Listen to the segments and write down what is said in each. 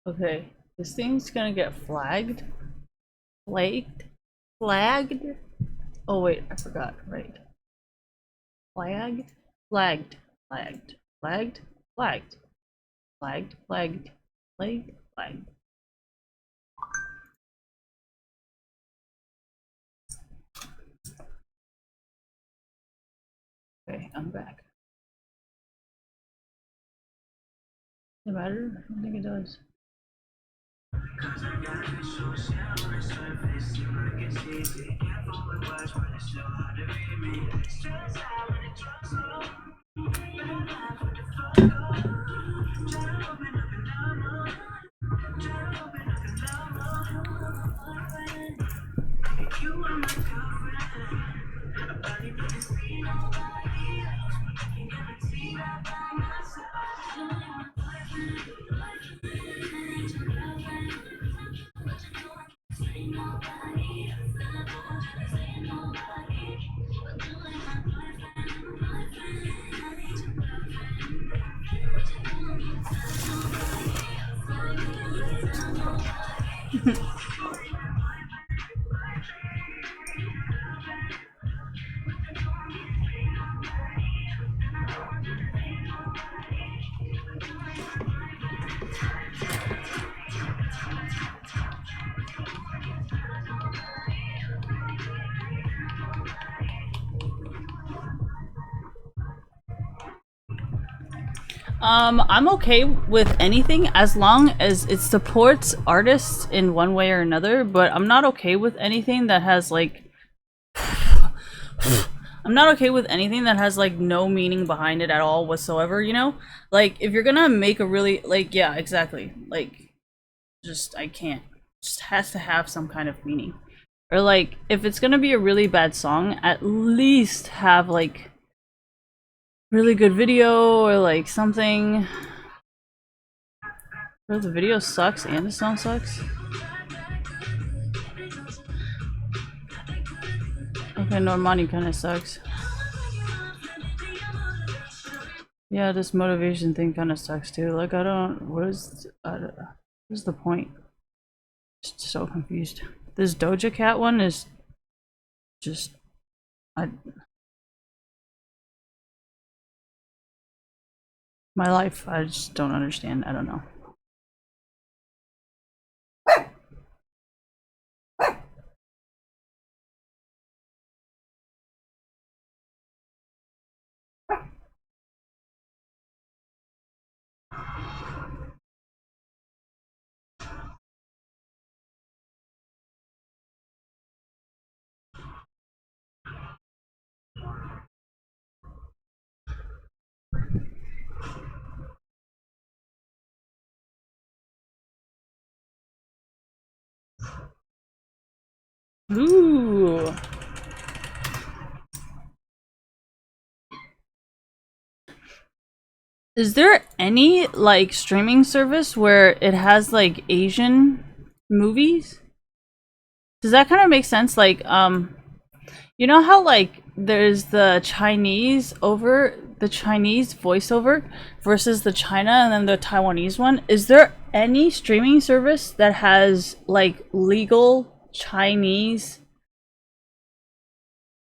Okay, this thing's gonna get flagged. Flagged? Flagged? Oh wait, I forgot. Right. Flagged? Flagged. Flagged. Flagged? Flagged. Flagged. Flagged. Flagged. Flagged. Okay, I'm back. Does it matter? I don't think it does. I'm okay with anything as long as it supports artists in one way or another, but I'm not okay with anything that has like I'm not okay with anything that has like no meaning behind it at all whatsoever, you know? Like if you're gonna make a really like yeah, exactly. Like just I can't. Just has to have some kind of meaning. Or like if it's gonna be a really bad song, at least have like really good video or like something. Or the video sucks and the song sucks. Okay, Normani kinda sucks. Yeah, this motivation thing kinda sucks too. Like I don't what's the point? Just so confused. This Doja Cat one is just I my life I just don't understand. I don't know. Ooh. Is there any like streaming service where it has like Asian movies? Does that kind of make sense? Like, you know how like there's the Chinese voiceover versus the China and then the Taiwanese one? Is there any streaming service that has like legal Chinese?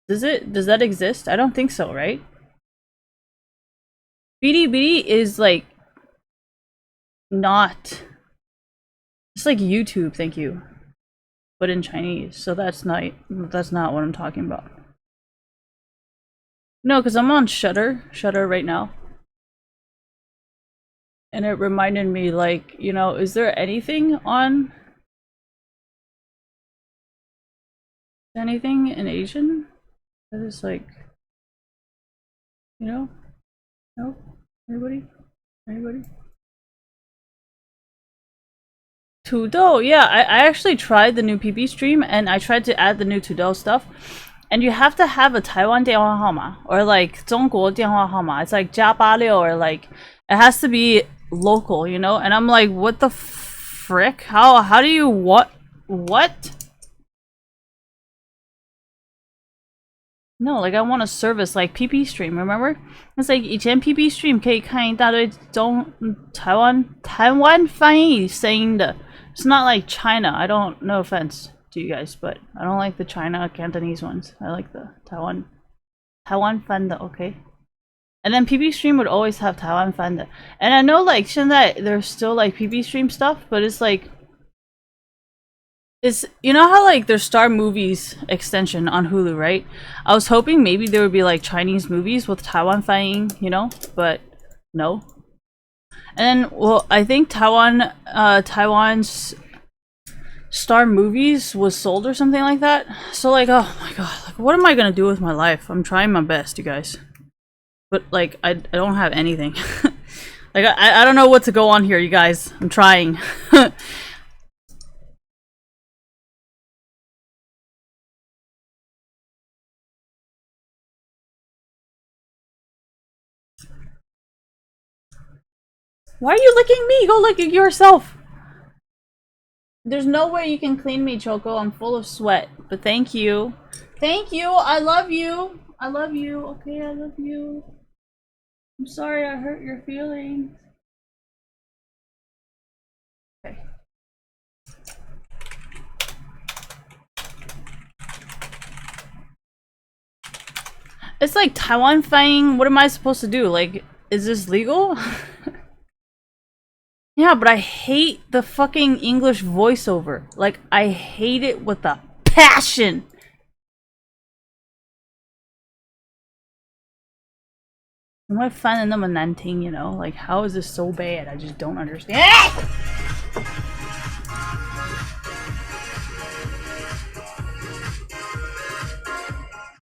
Does that exist? I don't think so, right? Bilibili is like not. It's like YouTube, thank you, but in Chinese. So that's not what I'm talking about. No, because I'm on Shutter right now, and it reminded me like, you know, is there anything in Asian that is like, you know, no, anybody? Tudou, yeah, I actually tried the new PP stream and I tried to add the new Tudou stuff. And you have to have a Taiwan 电话号码 or like 中国电话号码. It's like 加86 or like it has to be local, you know? And I'm like, what the frick? How do you what? No, like I want a service like PP Stream, remember? It's like 以前 PP Stream 可以看一大堆台湾翻译声音的. It's not like China. I don't, no offense to you guys, but I don't like the China Cantonese ones. I like the Taiwan fan的, okay? And then PP Stream would always have Taiwan fan的. And I know like 现在 there's still like PP Stream stuff, but it's like it's, you know how like there's Star Movies extension on Hulu, right? I was hoping maybe there would be like Chinese movies with Taiwan fighting, you know, but no. And then, well, I think Taiwan's Star Movies was sold or something like that. So like, oh my god, like what am I gonna do with my life? I'm trying my best, you guys, but like I don't have anything. Like I don't know what to go on here, you guys. I'm trying. Why are you licking me? Go lick it yourself. There's no way you can clean me, Choco. I'm full of sweat. But thank you. Thank you. I love you. I love you. Okay, I love you. I'm sorry I hurt your feelings. Okay. It's like Taiwan fighting. What am I supposed to do? Like, is this legal? Yeah, but I hate the fucking English voiceover. Like, I hate it with a passion. Why find them a 难听, you know? Like, how is this so bad? I just don't understand.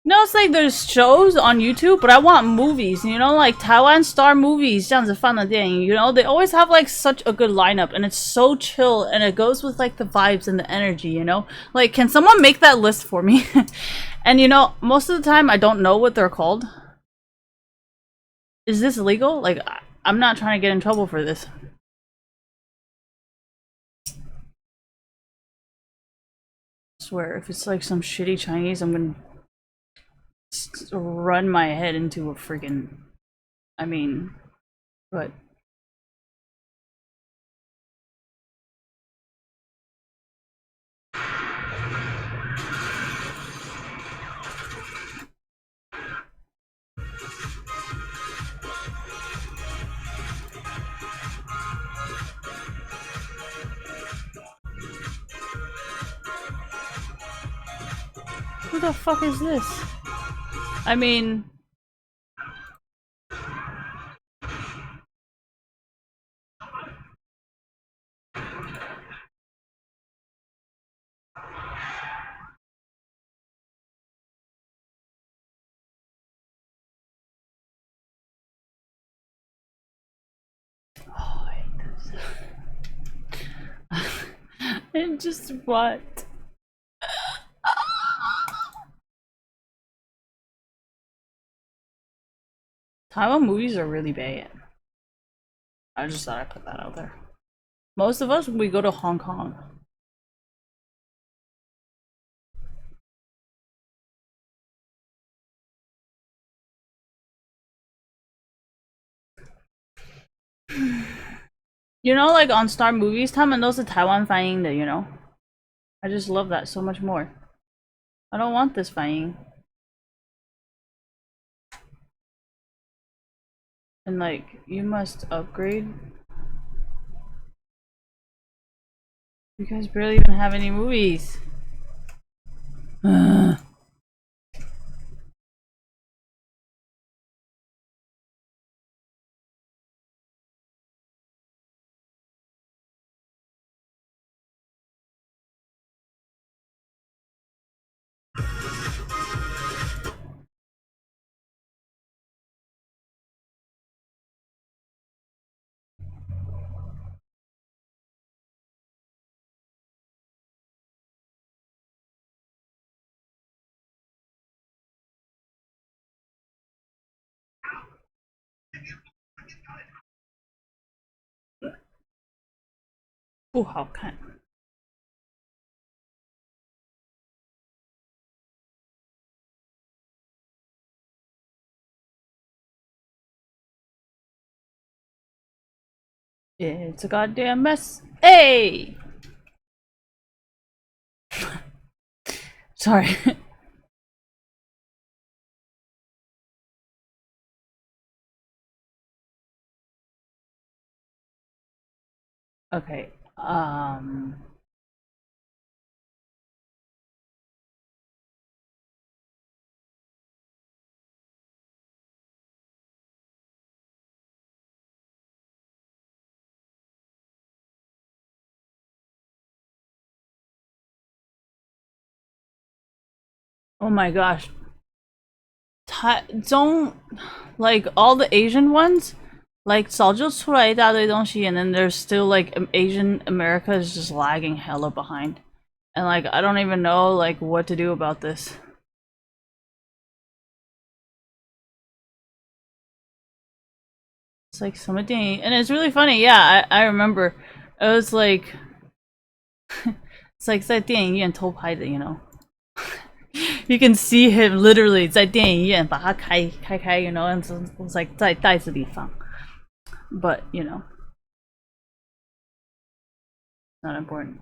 No, it's like there's shows on YouTube, but I want movies, you know, like Taiwan Star Movies, 这样子放的电影, you know, they always have like such a good lineup and it's so chill and it goes with like the vibes and the energy, you know? Like, can someone make that list for me? And you know, most of the time I don't know what they're called. Is this legal? Like, I'm not trying to get in trouble for this. I swear, if it's like some shitty Chinese, I'm gonna run my head into a freaking, I mean, but who the fuck is this? I mean, oh, I hate this. And just what? Taiwan movies are really bad. I just thought I'd put that out there. Most of us, we go to Hong Kong. You know, like on Star Movies, 他们都是台湾翻译的, you know? I just love that so much more. I don't want this 翻译. And like, you must upgrade. You guys barely even have any movies.不好看. It's a goddamn mess. Hey! Sorry. Okay. Oh my gosh. Don't like all the Asian ones, like 早就出来一大堆东西 and then there's still like Asian America is just lagging hella behind. And like I don't even know like what to do about this. It's like somebody and it's really funny, yeah, I remember. It was like it's like 在电影院偷拍的, you know. You can see him literally 在电影院把它开, you know, and it's like 在袋子里放. But, you know, not important.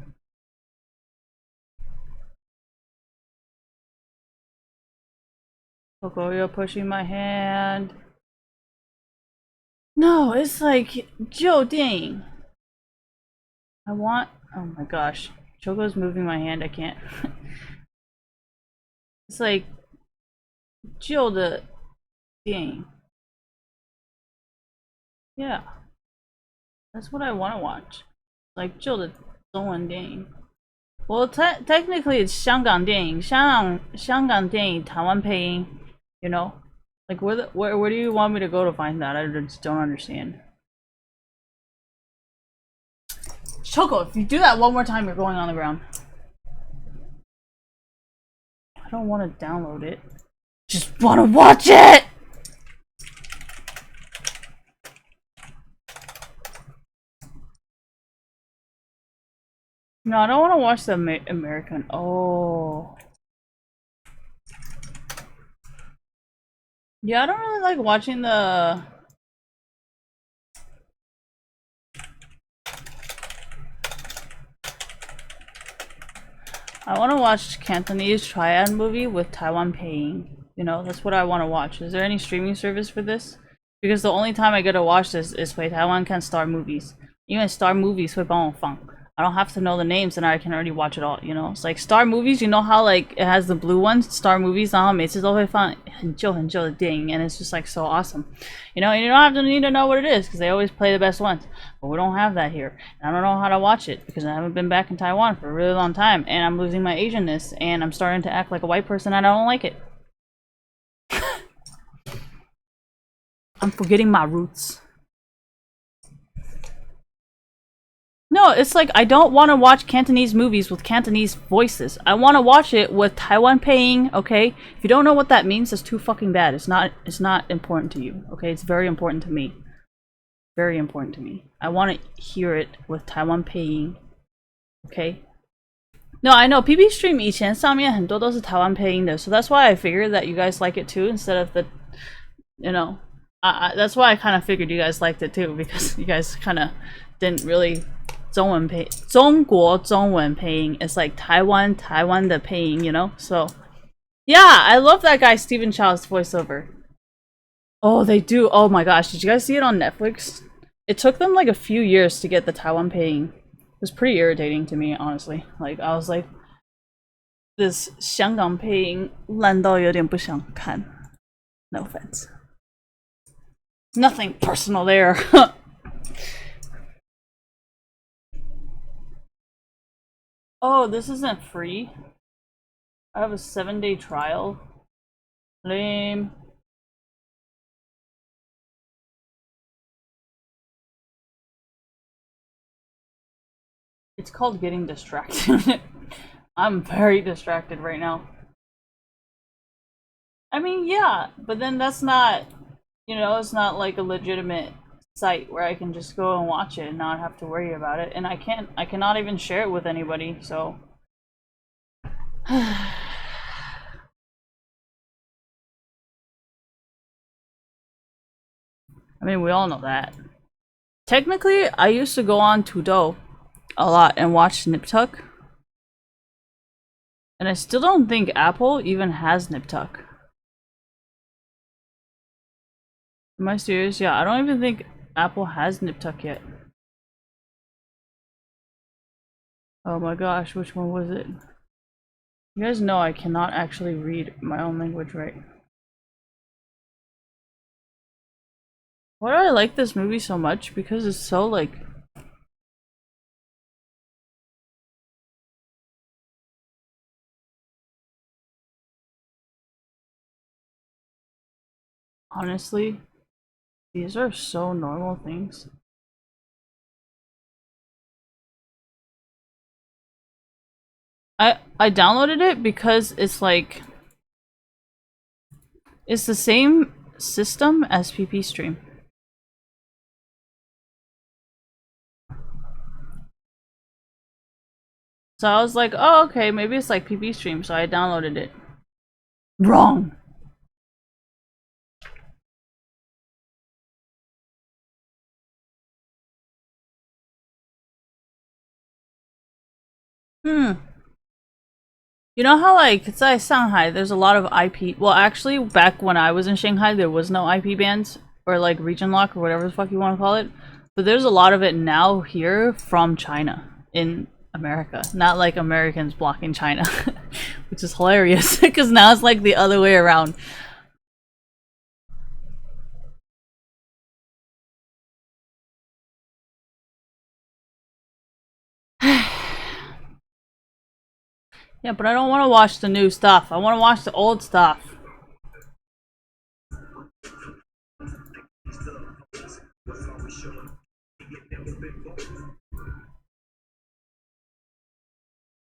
Coco, you're pushing my hand. No, it's like 旧电影. I want. Oh my gosh. Choco's moving my hand. I can't. It's like 旧的电影. Yeah. That's what I want to watch. Like 旧的中文电影. Well, technically it's 香港电影. 香港电影, 台湾配音. You know? Like where do you want me to go to find that? I just don't understand. Choco, if you do that one more time, you're going on the ground. I don't want to download it. Just want to watch it! No, I don't want to watch the American. Oh. Yeah, I don't really like watching the... I want to watch Cantonese Triad movie with Taiwan paying. You know, that's what I want to watch. Is there any streaming service for this? Because the only time I get to watch this is when Taiwan can Star Movies. Even Star Movies 会帮我放. I don't have to know the names and I can already watch it all, you know? It's like Star Movies, you know how like it has the blue ones? Star Movies, 然后每次都会放很旧很旧的电影 and it's just like so awesome. You know, and you don't have to need to know what it is because they always play the best ones. But we don't have that here. And I don't know how to watch it because I haven't been back in Taiwan for a really long time and I'm losing my Asianness and I'm starting to act like a white person and I don't like it. I'm forgetting my roots. No, it's like I don't want to watch Cantonese movies with Cantonese voices. I want to watch it with Taiwan paying, okay? If you don't know what that means, it's too fucking bad. It's not important to you, okay? It's very important to me. Very important to me. I want to hear it with Taiwan paying, okay? No, I know PB Stream 以前上面很多都是台湾配音的, so that's why I figured that you guys like it too instead of the, you know, that's why I kind of figured you guys liked it too because you guys kind of didn't really 中国中文配音 is like Taiwan the paying, you know? So yeah, I love that guy Stephen Chow's voiceover. Oh, they do. Oh my gosh, did you guys see it on Netflix? It took them like a few years to get the Taiwan paying. It was pretty irritating to me, honestly. Like I was like, this 香港配音烂到有点不想看. No offense. Nothing personal there. Oh, this isn't free. I have a 7-day trial. Lame. It's called getting distracted. I'm very distracted right now. I mean, yeah, but then that's not, you know, it's not like a legitimate site where I can just go and watch it and not have to worry about it. And I cannot even share it with anybody, so. I mean, we all know that. technically, I used to go on Tudo a lot and watch Nip Tuck. And I still don't think Apple even has Nip Tuck. Am I serious? Yeah, I don't even think Apple has Nip Tuck yet. Oh my gosh, which one was it? You guys know I cannot actually read my own language right. Why do I like this movie so much? Because it's so like... Honestly, these are so normal things. I downloaded it because it's like... It's the same system as PP Stream. So I was like, oh, okay, maybe it's like PP Stream, so I downloaded it. Wrong! You know how, like, it's like Shanghai, there's a lot of IP. Well, actually, back when I was in Shanghai, there was no IP bans, or like region lock, or whatever the fuck you want to call it. But there's a lot of it now here from China in America. Not like Americans blocking China, which is hilarious, because now it's like the other way around. Yeah, but I don't want to watch the new stuff. I want to watch the old stuff.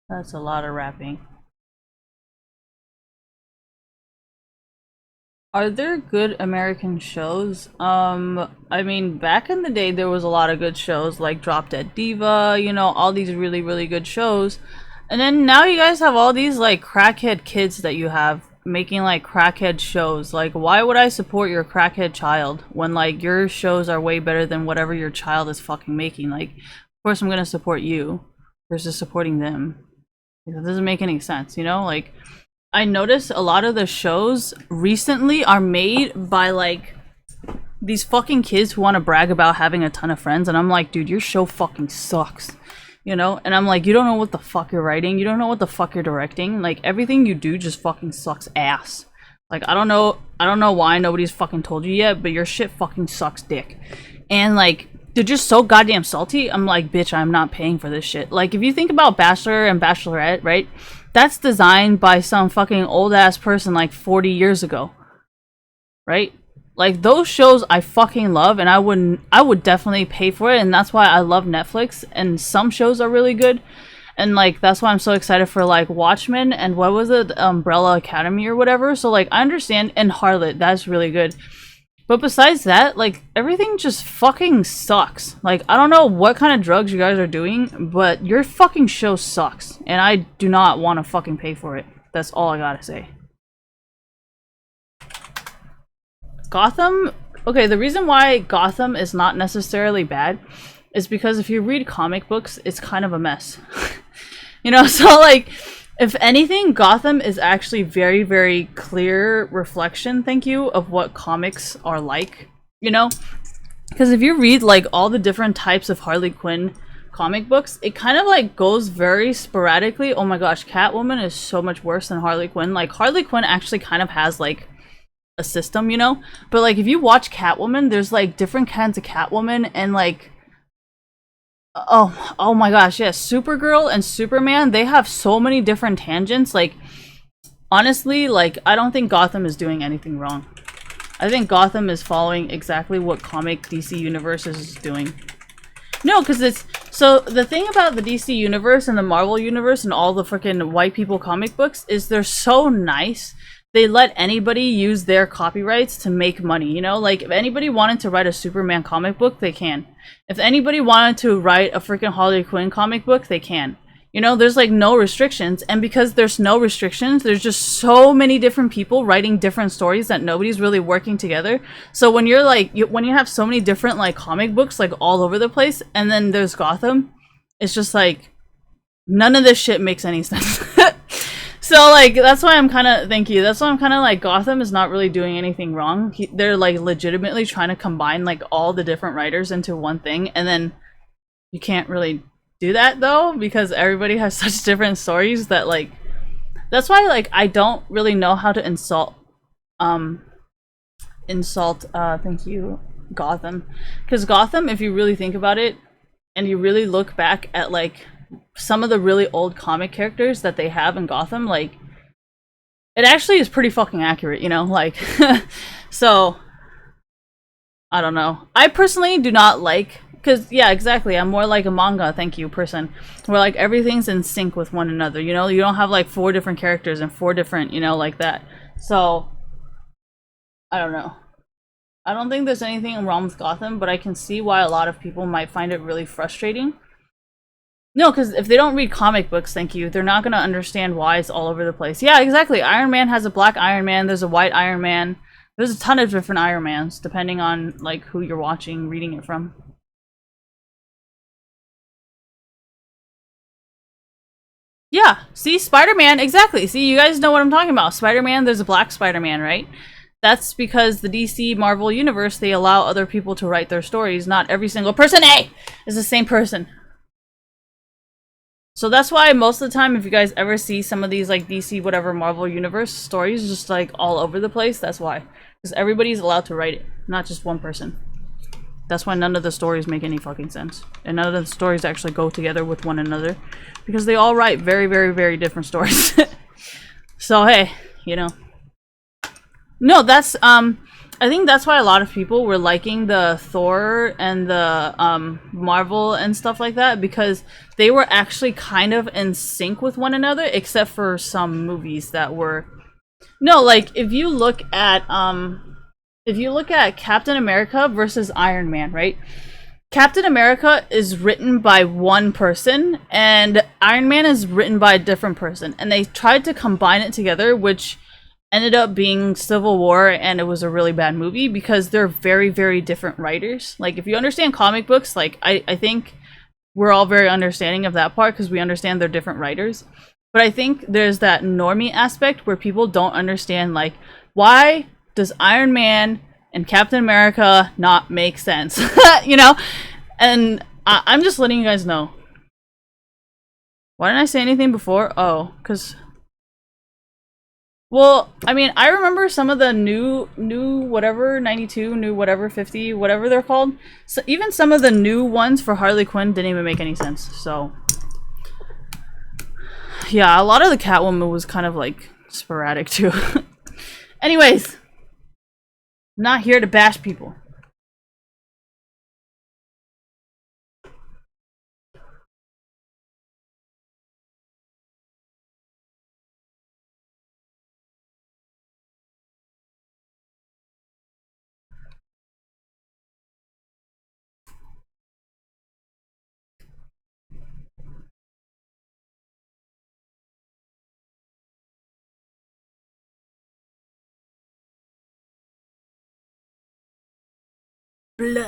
That's a lot of rapping. Are there good American shows? I mean, back in the day, there was a lot of good shows like Drop Dead Diva, you know, all these really, really good shows. And then now you guys have all these like crackhead kids that you have making like crackhead shows. Like, why would I support your crackhead child when like your shows are way better than whatever your child is fucking making? Like, of course I'm gonna support you versus supporting them. It doesn't make any sense, you know? Like, I noticed a lot of the shows recently are made by like these fucking kids who want to brag about having a ton of friends, and I'm like, dude, your show fucking sucks, you know? And I'm like, you don't know what the fuck you're writing, you don't know what the fuck you're directing, like everything you do just fucking sucks ass. Like, I don't know why nobody's fucking told you yet, but your shit fucking sucks dick. And like, they're just so goddamn salty. I'm like, bitch, I'm not paying for this shit. Like, if you think about Bachelor and Bachelorette, right? That's designed by some fucking old ass person like 40 years ago. Right? Like, those shows I fucking love, and I would definitely pay for it, and that's why I love Netflix, and some shows are really good. And like, that's why I'm so excited for like Watchmen and what was it, Umbrella Academy or whatever. So like, I understand, and Harlot, that's really good. But besides that, like, everything just fucking sucks. Like, I don't know what kind of drugs you guys are doing, but your fucking show sucks. And I do not want to fucking pay for it. That's all I gotta say. Gotham? Okay, the reason why Gotham is not necessarily bad is because if you read comic books, it's kind of a mess. You know, so like... If anything, Gotham is actually very, very clear reflection, thank you, of what comics are like, you know? Because if you read, like, all the different types of Harley Quinn comic books, it kind of, like, goes very sporadically. Oh my gosh, Catwoman is so much worse than Harley Quinn. Like, Harley Quinn actually kind of has, like, a system, you know? But, like, if you watch Catwoman, there's, like, different kinds of Catwoman, and, like... Oh my gosh, yes, Supergirl and Superman, they have so many different tangents. Like, honestly, like, I don't think Gotham is doing anything wrong. I think Gotham is following exactly what comic DC Universe is doing. No, because it's... So, the thing about the DC Universe and the Marvel Universe and all the freaking white people comic books is they're so nice. They let anybody use their copyrights to make money, you know? Like, if anybody wanted to write a Superman comic book, they can. If anybody wanted to write a freaking Harley Quinn comic book, they can. You know, there's like no restrictions, and because there's no restrictions, there's just so many different people writing different stories that nobody's really working together. So when you're like, when you have so many different like comic books like all over the place, and then there's Gotham, it's just like none of this shit makes any sense. So like that's why I'm kind of thank you. That's why I'm kind of like Gotham is not really doing anything wrong. They're like legitimately trying to combine like all the different writers into one thing, and then you can't really do that though because everybody has such different stories that like that's why like I don't really know how to insult thank you Gotham, because Gotham, if you really think about it and you really look back at like some of the really old comic characters that they have in Gotham, like it actually is pretty fucking accurate, you know, like so I don't know. I personally do not like, because yeah, exactly, I'm more like a manga thank you person where like everything's in sync with one another, you know, you don't have like 4 different characters and 4 different, you know, like that. So I don't know. I don't think there's anything wrong with Gotham, but I can see why a lot of people might find it really frustrating. No, because if they don't read comic books, thank you, they're not going to understand why it's all over the place. Yeah, exactly. Iron Man has a black Iron Man, there's a white Iron Man. There's a ton of different Iron Mans, depending on like who you're watching, reading it from. Yeah, see, Spider-Man, exactly. See, you guys know what I'm talking about. Spider-Man, there's a black Spider-Man, right? That's because the DC Marvel Universe, they allow other people to write their stories. Not every single person, hey, is the same person. So that's why most of the time, if you guys ever see some of these like DC whatever Marvel Universe stories just like all over the place, that's why. Because everybody's allowed to write it, not just one person. That's why none of the stories make any fucking sense. And none of the stories actually go together with one another. Because they all write very, very, very different stories. So hey, you know. No, that's I think that's why a lot of people were liking the Thor and the Marvel and stuff like that, because they were actually kind of in sync with one another, except for some movies that were no, like if you look at Captain America versus Iron Man, right? Captain America is written by one person and Iron Man is written by a different person, and they tried to combine it together, which ended up being Civil War, and it was a really bad movie because they're very, very different writers. Like, if you understand comic books, like, I think we're all very understanding of that part because we understand they're different writers. But I think there's that normie aspect where people don't understand, like, why does Iron Man and Captain America not make sense? You know? And I'm just letting you guys know. Why didn't I say anything before? Oh, because... Well, I mean, I remember some of the new whatever 92, new whatever 50, whatever they're called. So even some of the new ones for Harley Quinn didn't even make any sense. So yeah, a lot of the Catwoman was kind of like sporadic too. Anyways, not here to bash people. Blood.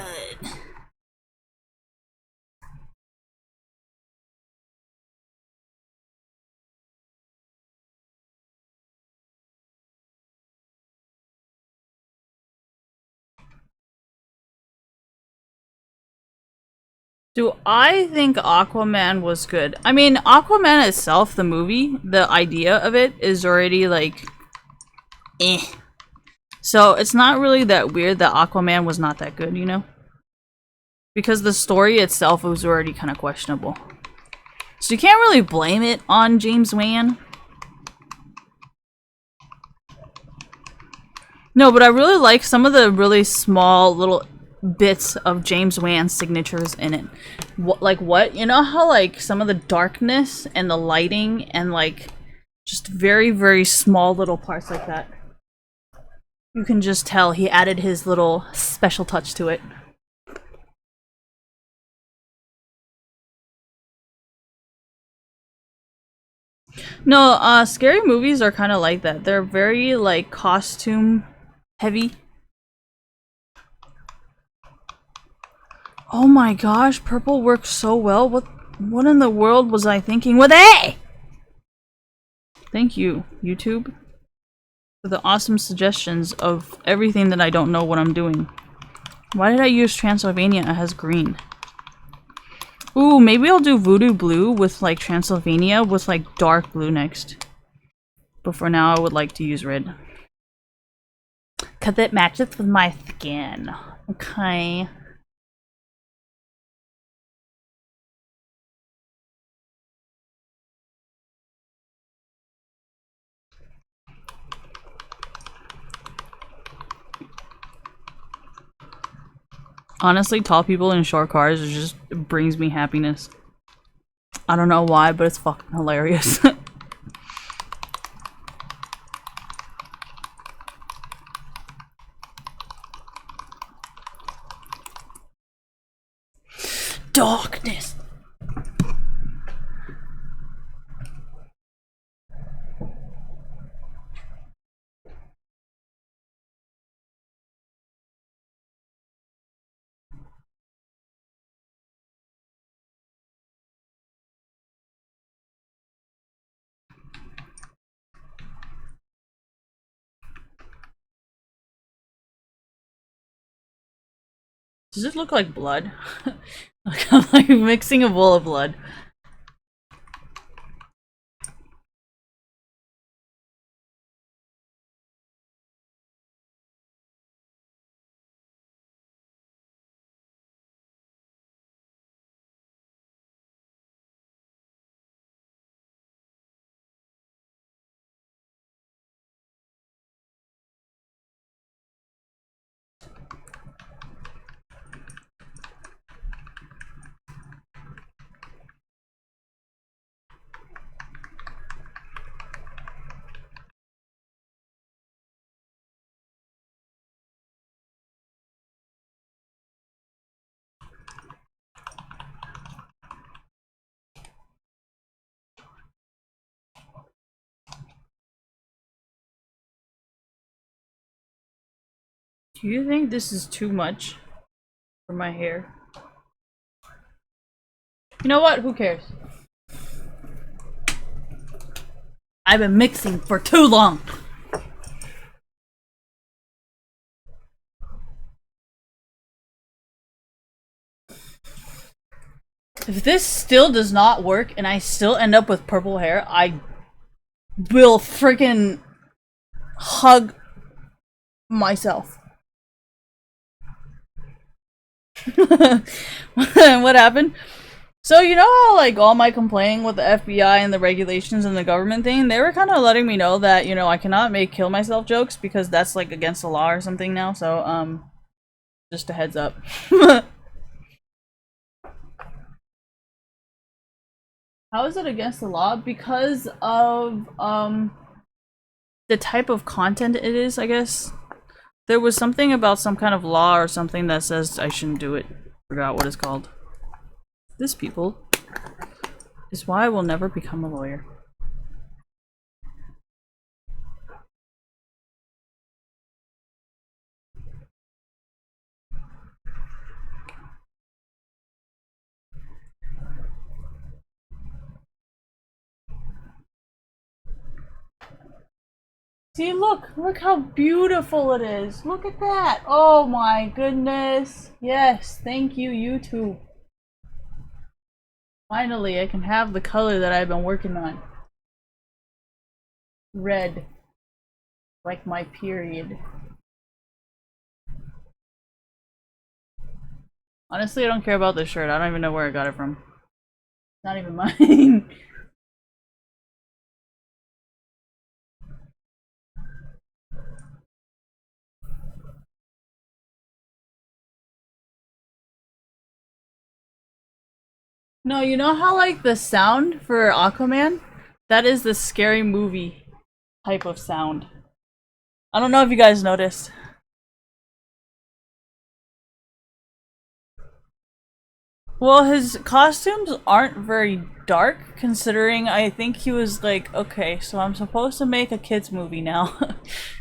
Do I think Aquaman was good? I mean, Aquaman itself, the movie, the idea of it is already like, eh. So it's not really that weird that Aquaman was not that good, you know? Because the story itself was already kind of questionable. So you can't really blame it on James Wan. No, but I really like some of the really small little bits of James Wan's signatures in it. Like what? You know how like some of the darkness and the lighting and like just very, very small little parts like that. You can just tell he added his little special touch to it. No, scary movies are kind of like that. They're very like costume heavy. Oh my gosh, purple works so well. What in the world was I thinking with A? Thank you, YouTube, for the awesome suggestions of everything that I don't know what I'm doing. Why did I use Transylvania? It has green. Ooh, maybe I'll do Voodoo Blue with like Transylvania with like dark blue next. But for now, I would like to use red. Cause it matches with my skin. Okay. Honestly, tall people in short cars just brings me happiness. I don't know why, but it's fucking hilarious. Darkness. Does it look like blood? I'm like mixing a bowl of blood. Do you think this is too much for my hair? You know what? Who cares? I've been mixing for too long. If this still does not work and I still end up with purple hair, I will freaking hug myself. What happened? So you know how like all my complaining with the FBI and the regulations and the government thing, they were kind of letting me know that, you know, I cannot make kill myself jokes because that's like against the law or something now. So just a heads up. How is it against the law? Because of the type of content it is, I guess. There was something about some kind of law or something that says I shouldn't do it. Forgot what it's called. This, people, is why I will never become a lawyer. See, look how beautiful it is. Look at that. Oh my goodness. Yes, thank you, YouTube. Finally, I can have the color that I've been working on. Red. Like my period. Honestly, I don't care about this shirt. I don't even know where I got it from. It's not even mine. No, you know how like the sound for Aquaman? That is the scary movie type of sound. I don't know if you guys noticed. Well, his costumes aren't very dark, considering I think he was like, okay, so I'm supposed to make a kids movie now,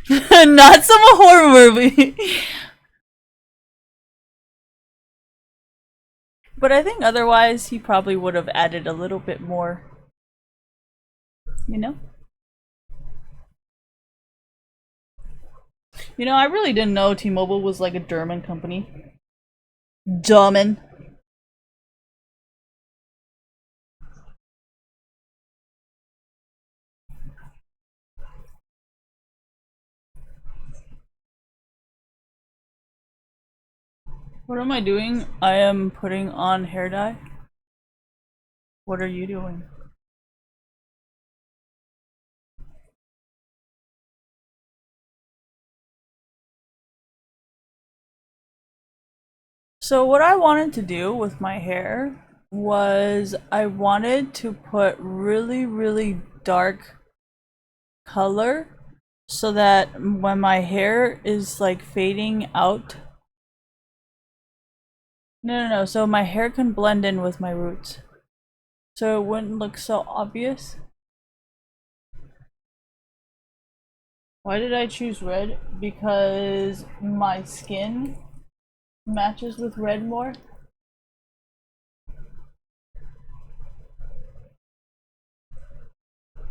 not some horror movie. But I think otherwise he probably would have added a little bit more, you know? You know, I really didn't know T-Mobile was like a German company. German. What am I doing? I am putting on hair dye. What are you doing? So what I wanted to do with my hair was I wanted to put really, really dark color so that when my hair is like fading out. No. So my hair can blend in with my roots. So it wouldn't look so obvious. Why did I choose red? Because my skin matches with red more.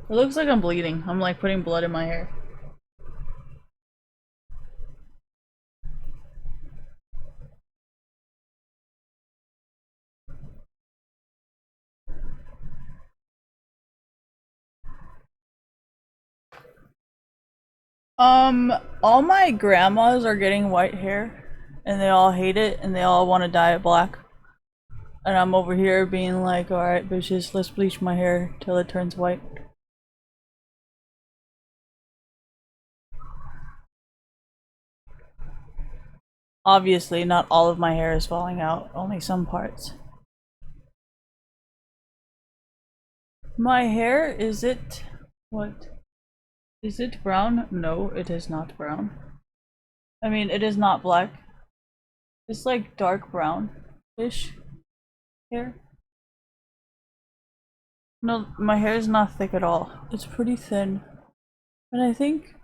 It looks like I'm bleeding. I'm like putting blood in my hair. All my grandmas are getting white hair and they all hate it and they all want to dye it black. And I'm over here being like, alright, bitches, let's bleach my hair till it turns white. Obviously, not all of my hair is falling out, only some parts. My hair, is it. What? Is it brown? No, it is not brown. I mean, it is not black. It's like dark brown-ish hair. No, my hair is not thick at all. It's pretty thin. And I think.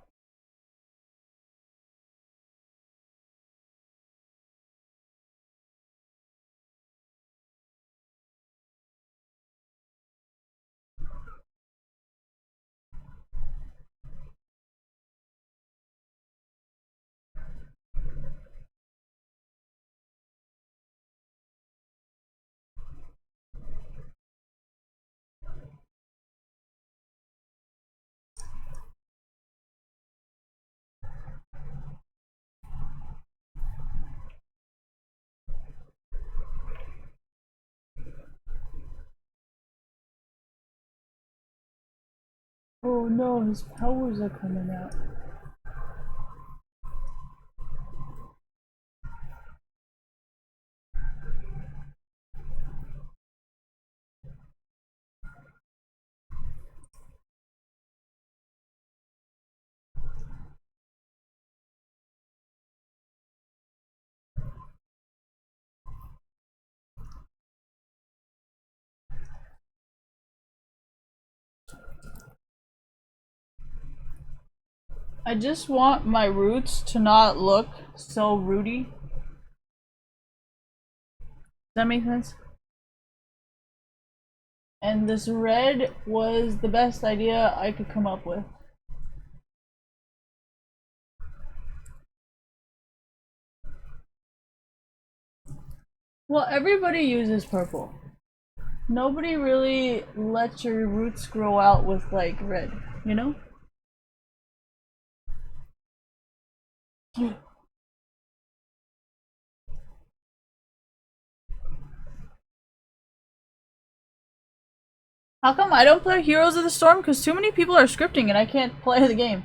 Oh no, his powers are coming out. I just want my roots to not look so rooty. Does that make sense? And this red was the best idea I could come up with. Well, everybody uses purple. Nobody really lets your roots grow out with like red, you know? How come I don't play Heroes of the Storm? Because too many people are scripting and I can't play the game.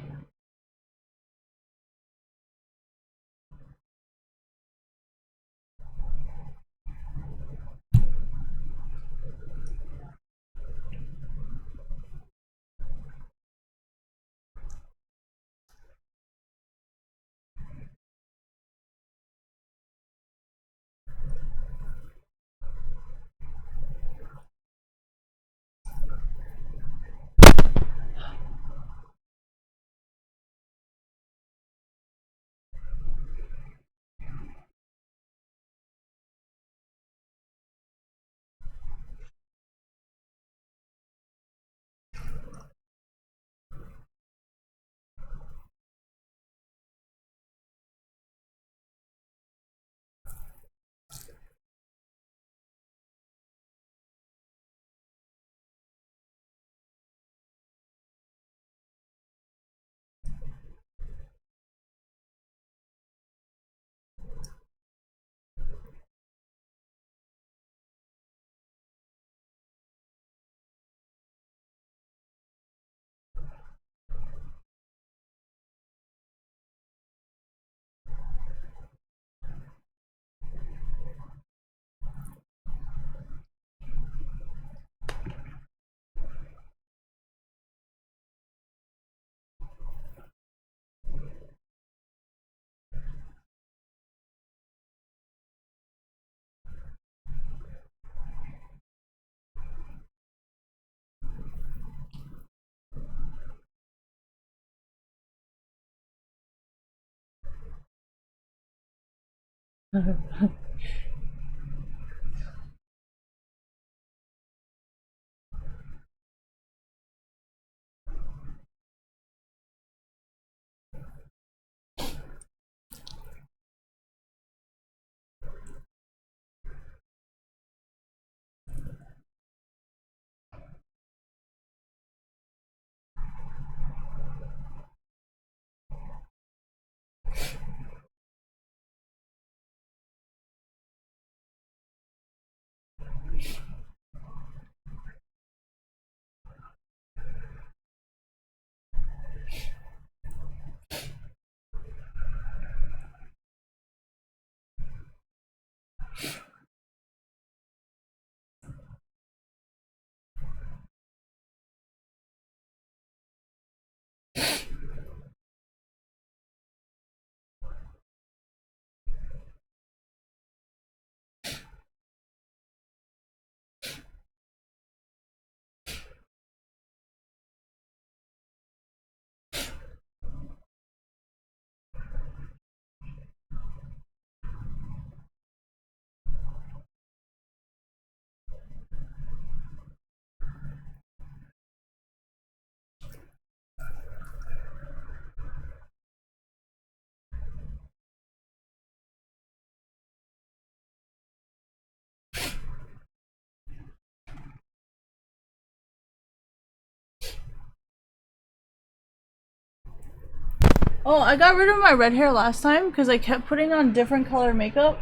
Oh, I got rid of my red hair last time because I kept putting on different color makeup,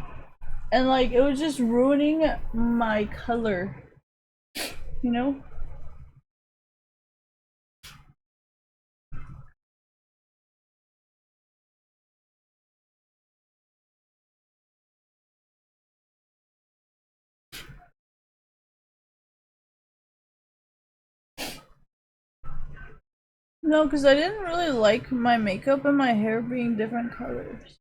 and like it was just ruining my color, you know? No, because I didn't really like my makeup and my hair being different colors.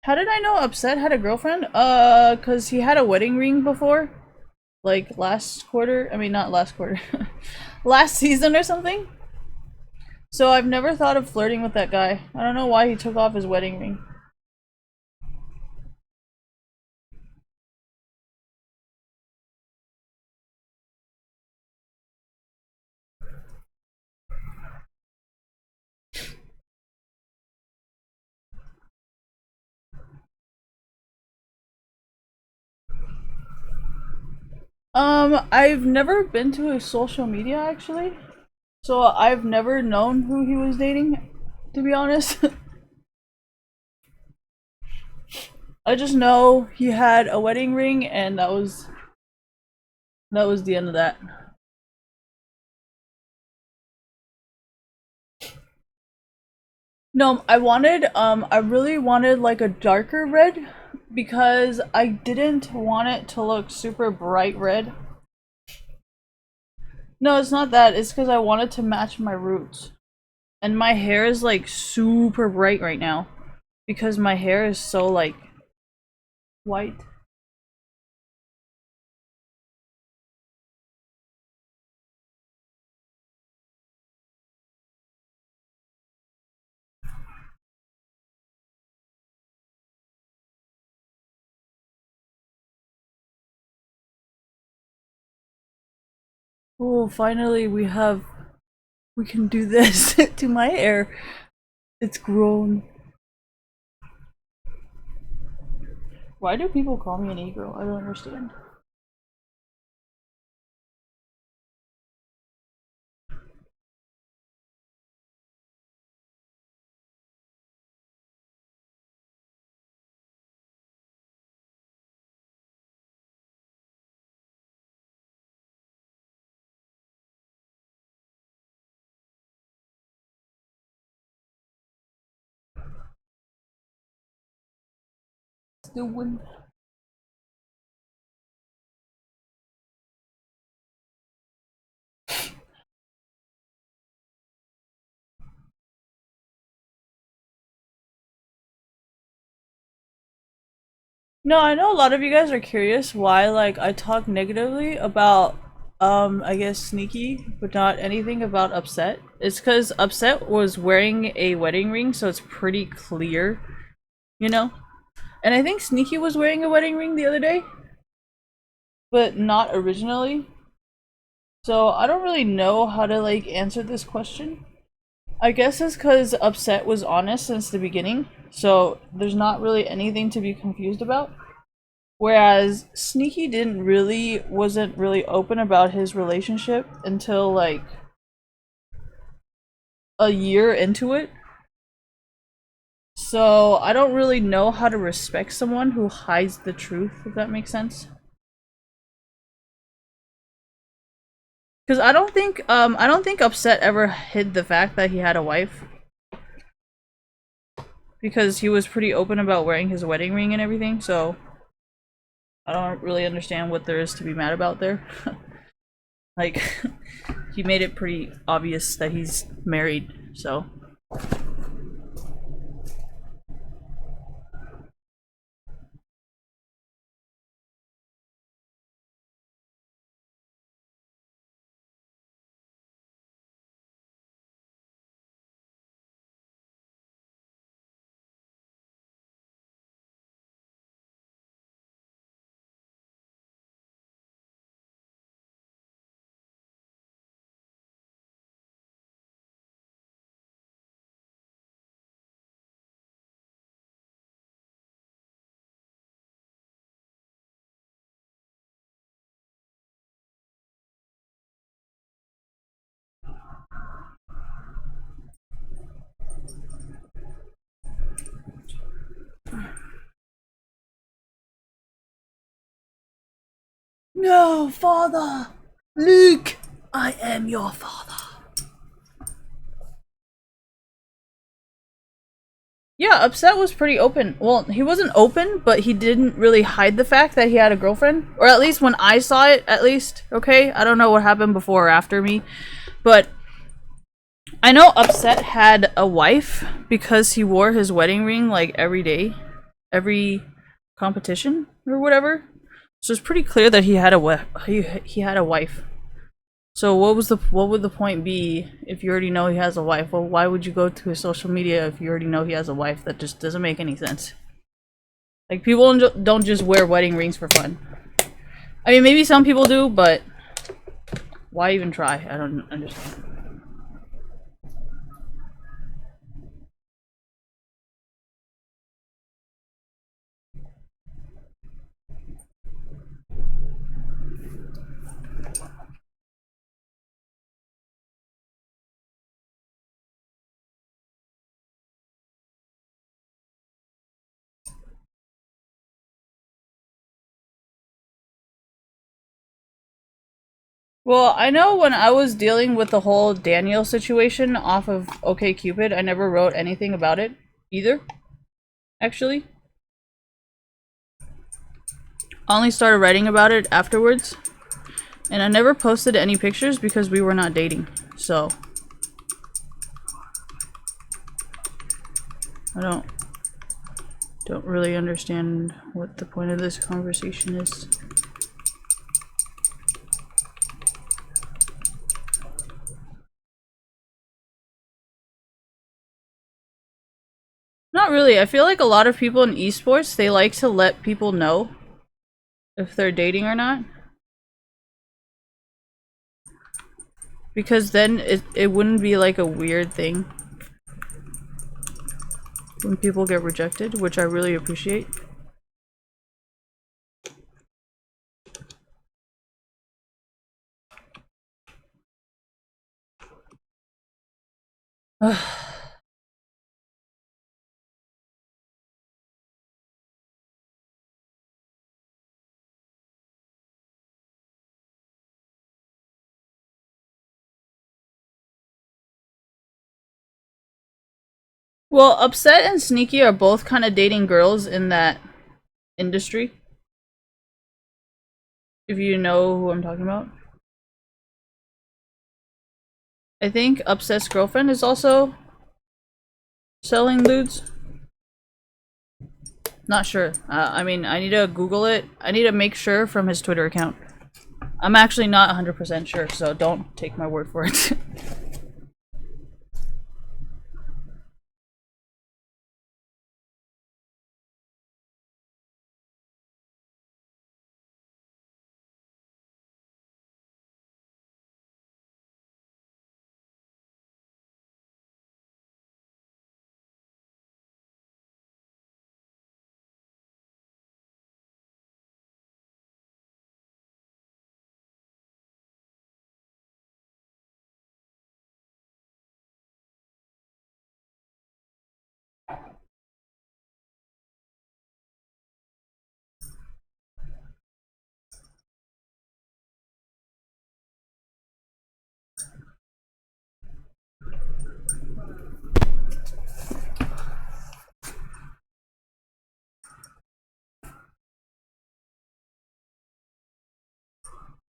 How did I know Upset had a girlfriend? Cause he had a wedding ring before, like last quarter. I mean, not last quarter, last season or something. So I've never thought of flirting with that guy. I don't know why he took off his wedding ring. I've never been to his social media actually, so I've never known who he was dating, to be honest. I just know he had a wedding ring, and that was the end of that. No, I really wanted like a darker red because I didn't want it to look super bright red. No, it's not that. It's because I wanted to match my roots. And my hair is like super bright right now because my hair is so like white. Oh, finally we can do this to my hair. It's grown. Why do people call me an e-girl? I don't understand. Doing. No, I know a lot of you guys are curious why like I talk negatively about I guess sneaky, but not anything about Upset. It's because Upset was wearing a wedding ring, so it's pretty clear, you know? And I think Sneaky was wearing a wedding ring the other day, but not originally. So I don't really know how to like answer this question. I guess it's because Upset was honest since the beginning, so there's not really anything to be confused about. Whereas Sneaky wasn't really open about his relationship until like a year into it. So I don't really know how to respect someone who hides the truth, if that makes sense. Because I don't think Upset ever hid the fact that he had a wife. Because he was pretty open about wearing his wedding ring and everything, so I don't really understand what there is to be mad about there. Like, he made it pretty obvious that he's married, so. No, father! Luke! I am your father. Yeah, Upset was pretty open. Well, he wasn't open, but he didn't really hide the fact that he had a girlfriend. Or at least when I saw it, at least. Okay? I don't know what happened before or after me. But I know Upset had a wife because he wore his wedding ring like every day. Every competition or whatever. So it's pretty clear that he had he had a wife. So what would the point be if you already know he has a wife? Well, why would you go to his social media if you already know he has a wife? That just doesn't make any sense. Like, people don't just wear wedding rings for fun. I mean, maybe some people do, but why even try? I don't understand. Well, I know when I was dealing with the whole Daniel situation off of OkCupid, I never wrote anything about it either, actually. I only started writing about it afterwards. And I never posted any pictures because we were not dating, so. I don't really understand what the point of this conversation is. Not really. I feel like a lot of people in esports, they like to let people know if they're dating or not. Because then it wouldn't be like a weird thing when people get rejected, which I really appreciate. Well, Upset and Sneaky are both kind of dating girls in that industry. If you know who I'm talking about. I think Upset's girlfriend is also selling lewds. Not sure. I mean, I need to Google it. I need to make sure from his Twitter account. I'm actually not 100% sure, so don't take my word for it.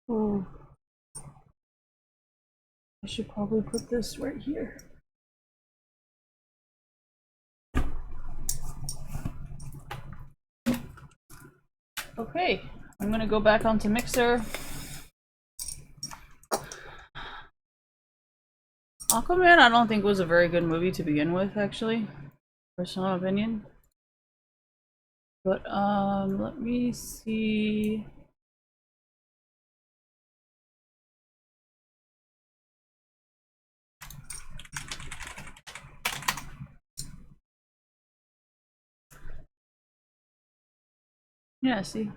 Oh, I should probably put this right here. Okay, I'm gonna go back onto Mixer. Aquaman, I don't think was a very good movie to begin with, actually. Personal opinion. But, let me see. Yeah, see.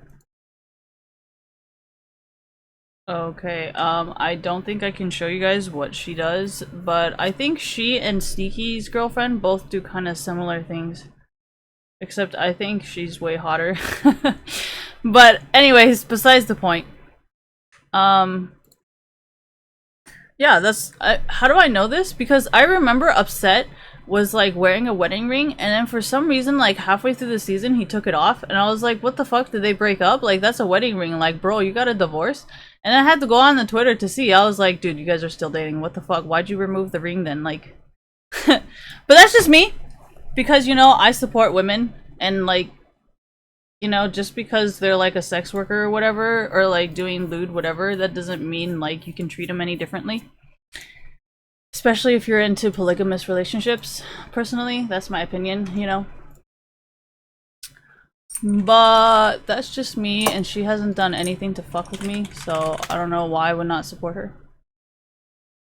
Okay, I don't think I can show you guys what she does, but I think she and Sneaky's girlfriend both do kind of similar things. Except I think she's way hotter. But anyways, besides the point. Yeah, that's how do I know this? Because I remember Upset was like wearing a wedding ring, and then for some reason, like halfway through the season, he took it off, and I was like, "What the fuck? Did they break up? Like that's a wedding ring. Like, bro, you got a divorce?" And I had to go on the Twitter to see. I was like, "Dude, you guys are still dating. What the fuck? Why'd you remove the ring then?" Like, but that's just me, because you know I support women, and like, you know, just because they're like a sex worker or whatever, or like doing lewd whatever, that doesn't mean like you can treat them any differently. Especially if you're into polygamous relationships. Personally, that's my opinion, you know. But that's just me, and she hasn't done anything to fuck with me, so I don't know why I would not support her.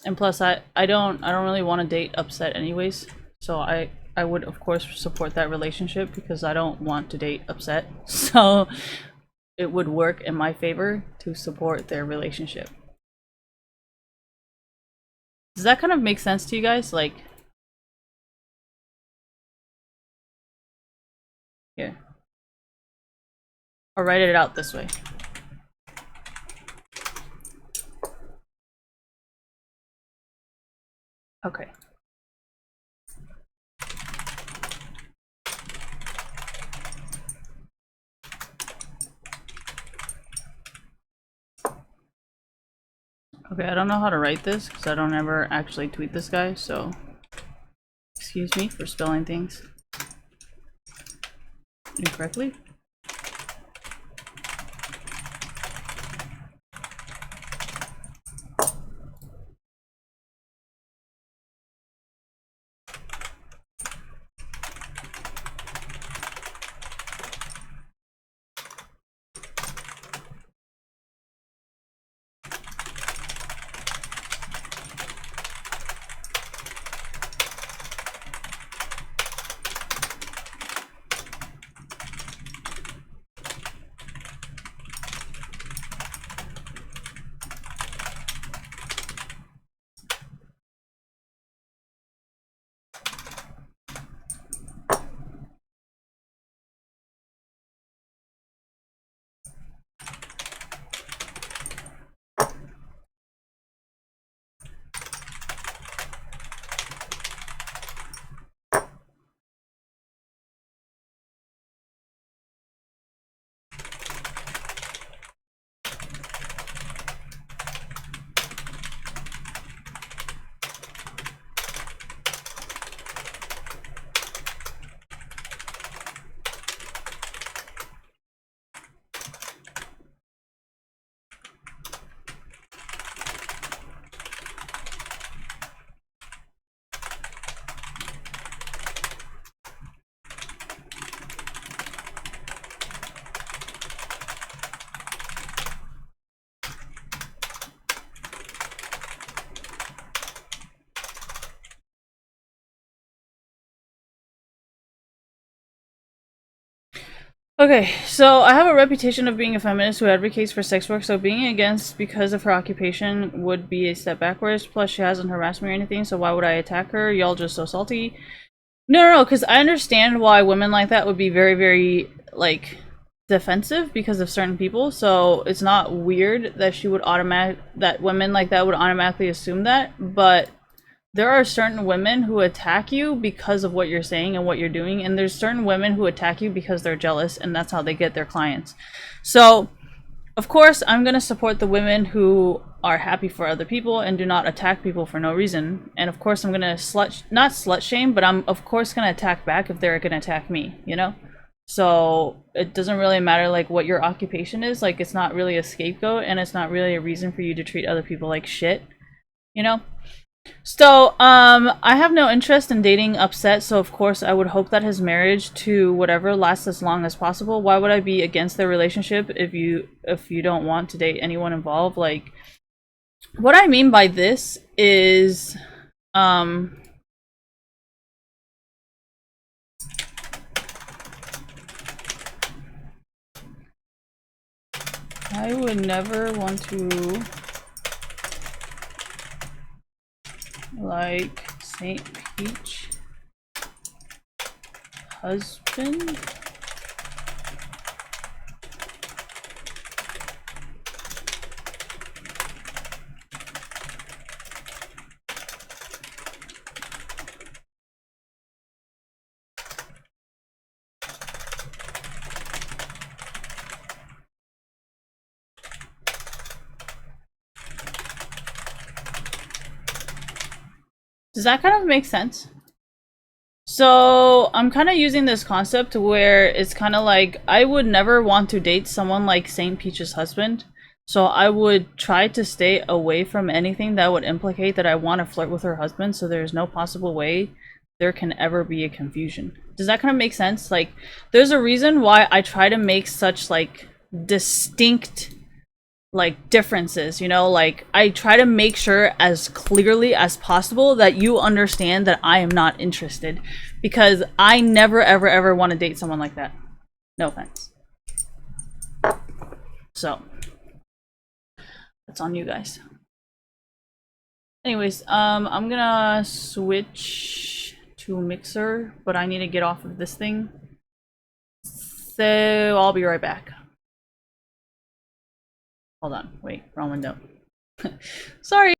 And plus, I don't really want to date Upset anyways, so I would of course support that relationship because I don't want to date Upset. So it would work in my favor to support their relationship. Does that kind of make sense to you guys? Like, here. I'll write it out this way. Okay. Okay, I don't know how to write this because I don't ever actually tweet this guy, so excuse me for spelling things incorrectly. Okay, so I have a reputation of being a feminist who advocates for sex work, so being against because of her occupation would be a step backwards. Plus, she hasn't harassed me or anything, so why would I attack her? Y'all just so salty. No, because I understand why women like that would be very, very, like, defensive because of certain people, so it's not weird that that women like that would automatically assume that, but there are certain women who attack you because of what you're saying and what you're doing, and there's certain women who attack you because they're jealous, and that's how they get their clients. So, of course, I'm going to support the women who are happy for other people and do not attack people for no reason. And of course, I'm going to not slut shame, but I'm of course going to attack back if they're going to attack me, you know? So it doesn't really matter like what your occupation is. Like, it's not really a scapegoat, and it's not really a reason for you to treat other people like shit, you know? So, I have no interest in dating Upset, so of course I would hope that his marriage to whatever lasts as long as possible. Why would I be against their relationship if you don't want to date anyone involved? Like, what I mean by this is, um, I would never want to like Saint Peach husband. Does that kind of make sense? So I'm kind of using this concept where it's kind of like I would never want to date someone like Saint Peach's husband. So I would try to stay away from anything that would implicate that I want to flirt with her husband, so there's no possible way there can ever be a confusion. Does that kind of make sense? Like, there's a reason why I try to make such like distinct like differences, you know, like I try to make sure as clearly as possible that you understand that I am not interested, because I never ever want to date someone like that. No offense. So that's on you guys. Anyways, I'm gonna switch to Mixer, but I need to get off of this thing, so I'll be right back. Hold on, wait, wrong window. Sorry.